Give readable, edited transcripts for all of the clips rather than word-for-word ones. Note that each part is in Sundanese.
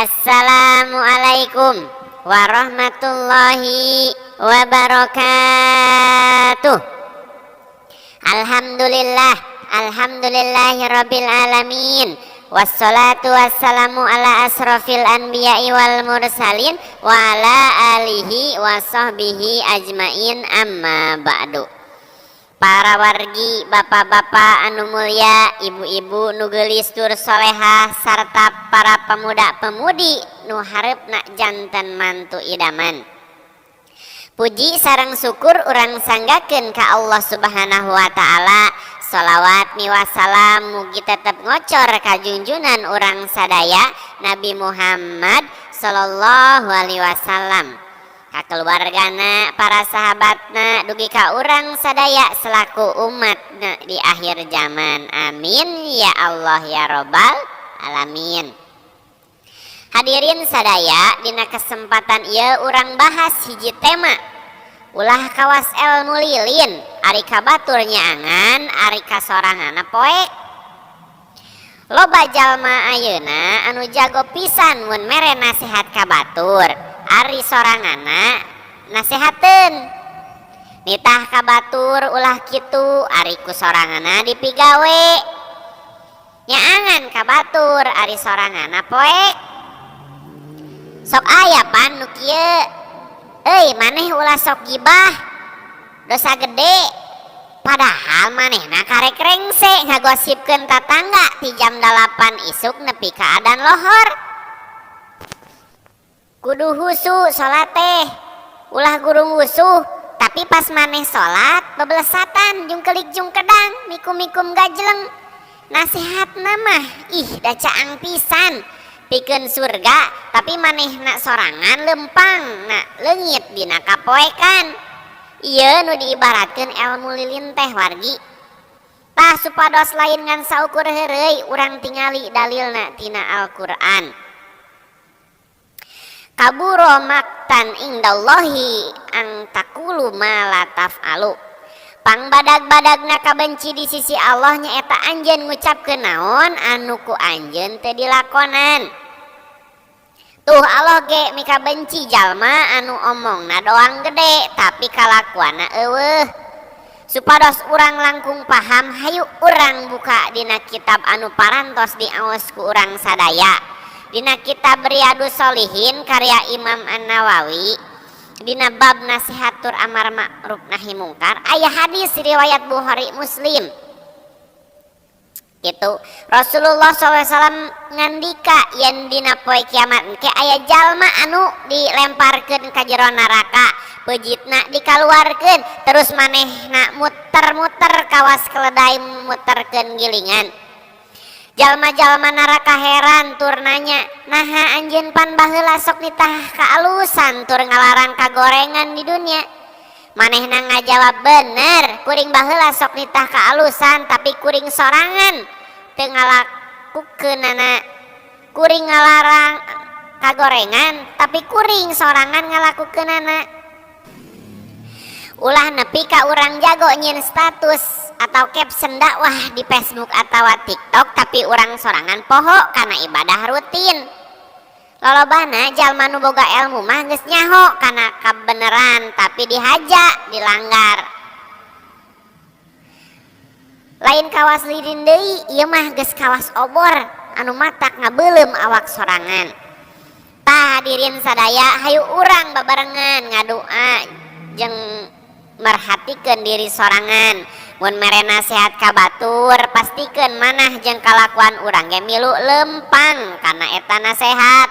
Assalamualaikum warahmatullahi wabarakatuh. Alhamdulillahirabbil alamin. Wassalatu wassalamu ala asrofil anbiya'i wal mursalin wa ala alihi wa sahbihi ajmain, amma ba'du. Para wargi, bapak-bapak anu mulya, ibu-ibu nu geulis tur solehah, sarta para pemuda-pemudi nu hareupna janten mantu idaman. Puji sareng syukur urang sanggakeun ka Allah Subhanahu wa taala. Shalawat miwassalam mugi tetep ngocor ka junjunan urang sadaya Nabi Muhammad sallallahu alaihi wasallam, ka keluargana, para sahabatna, dugi ka urang sadaya selaku umatna di akhir zaman. Amin ya Allah ya Robbal alamin. Hadirin sadaya, dina kesempatan ieu urang bahas hiji tema ulah kawas ilmu lilin, ari kabatur nyaangan, ari kasorangana poek. Loba jalma ayeuna anu jago pisan mun mere nasihat kabatur, ari sorangana nasihateun. Nitah kabatur ulah kitu, ari ku sorangana dipigawe. Nyaangan kabatur ari sorangana poek. Sok aya pan nu kieu, euy maneh ulah sok gibah, dosa gede. Padahal manehna karek rengse ngagosipkeun tatangga ti jam 8 isuk nepi ka adzan lohor. Kudu husu salat teh, ulah gurung wusuh, tapi pas maneh salat bebelesatan jungkelik jungkedang mikum-mikum gajleng. Nasihatna mah ih da caang pisan, pikeun surga tapi manehna sorangan lempang na leungit dina kapoekan. Ieu nu diibaratkeun ilmu lilin teh wargi. Tah supados lain ngan saukur heureuy urang tingali dalilna tina Al-Qur'an. Kaburo maktan indallahi ang taqulu ma la taf'alu. Pangbadag-badagna kabenci di sisi Allah nyaeta anjeun ngucapkeun naon anu ku anjeun teu dilakonan. Tuh Allah ge mika benci jalma anu omongna doang gede tapi kalakuanna eueuh. Supados urang langkung paham, hayu urang buka dina kitab anu parantos diaos ku urang sadaya. Dina kitab Riyadus Shalihin karya Imam An-Nawawi, dina bab nasihat tur amar ma'ruf nahi mungkar, aya hadis riwayat Bukhari Muslim. Gitu Rasulullah SAW ngandika yen dina poe kiamat engke aya jalma anu dilemparkeun ka jero neraka, peujitna dikaluarkeun, terus manehna muter-muter kawas keledai muterkeun gilingan. Jalma-jalma neraka heran tur nanya, naha anjeun pan baheula sok nitah kaalusan tur ngalaran kagorengan di dunia? Manehna ngajawab, bener, kuring baheula sok nitah kaalusan tapi kuring sorangan teu ngalakukeunana. Kuring ngalarang kagorengan tapi kuring sorangan ngalakukeunana. Ulah nepi ka urang jago nyieun status atau caption dakwah di Facebook atau TikTok tapi urang sorangan poho kana ibadah rutin. Lolobana jalma nu boga ilmu mah geus nyaho kana kabeneran tapi dihaja, dilanggar. Lain kawas lilin deui, ieu mah geus kawas obor anu matak ngabeulem awak sorangan. Tah hadirin sadaya, hayu urang babarengan ngadoa jeung merhatikeun diri sorangan. Mun mere nasihat ka batur, pastikeun manah jeung kalakuan urang ge milu lempang kana eta nasihat.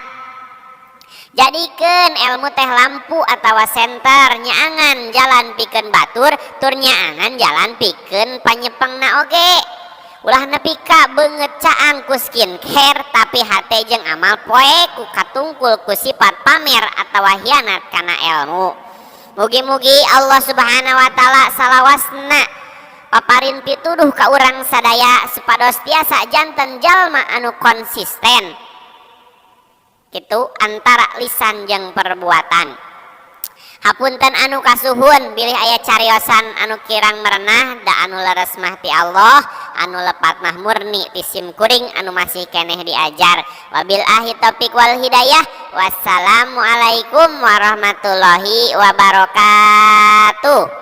Jadikeun ilmu teh lampu atawa senter, nyaangan jalan pikeun batur, tur nyaangan jalan pikeun panyepengna oge. Ulah nepi ka beungeut caang ku skincare tapi hate jeung amal poe ku katungkul ku sifat pamer atawa hianat kana ilmu. Mugi-mugi Allah Subhanahu wa taala salawasna paparin pituduh ka urang sadaya supados tiasa janten jalma anu konsisten gitu antara lisan jeung perbuatan. Hapunten anu kasuhun bilih aya cariosan anu kirang merenah da anu leres mah ti Allah. anu lepat mah murni tisim kuring anu masih keneh diajar. Wabil ahi topik wal hidayah. Wassalamualaikum warahmatullahi wabarakatuh.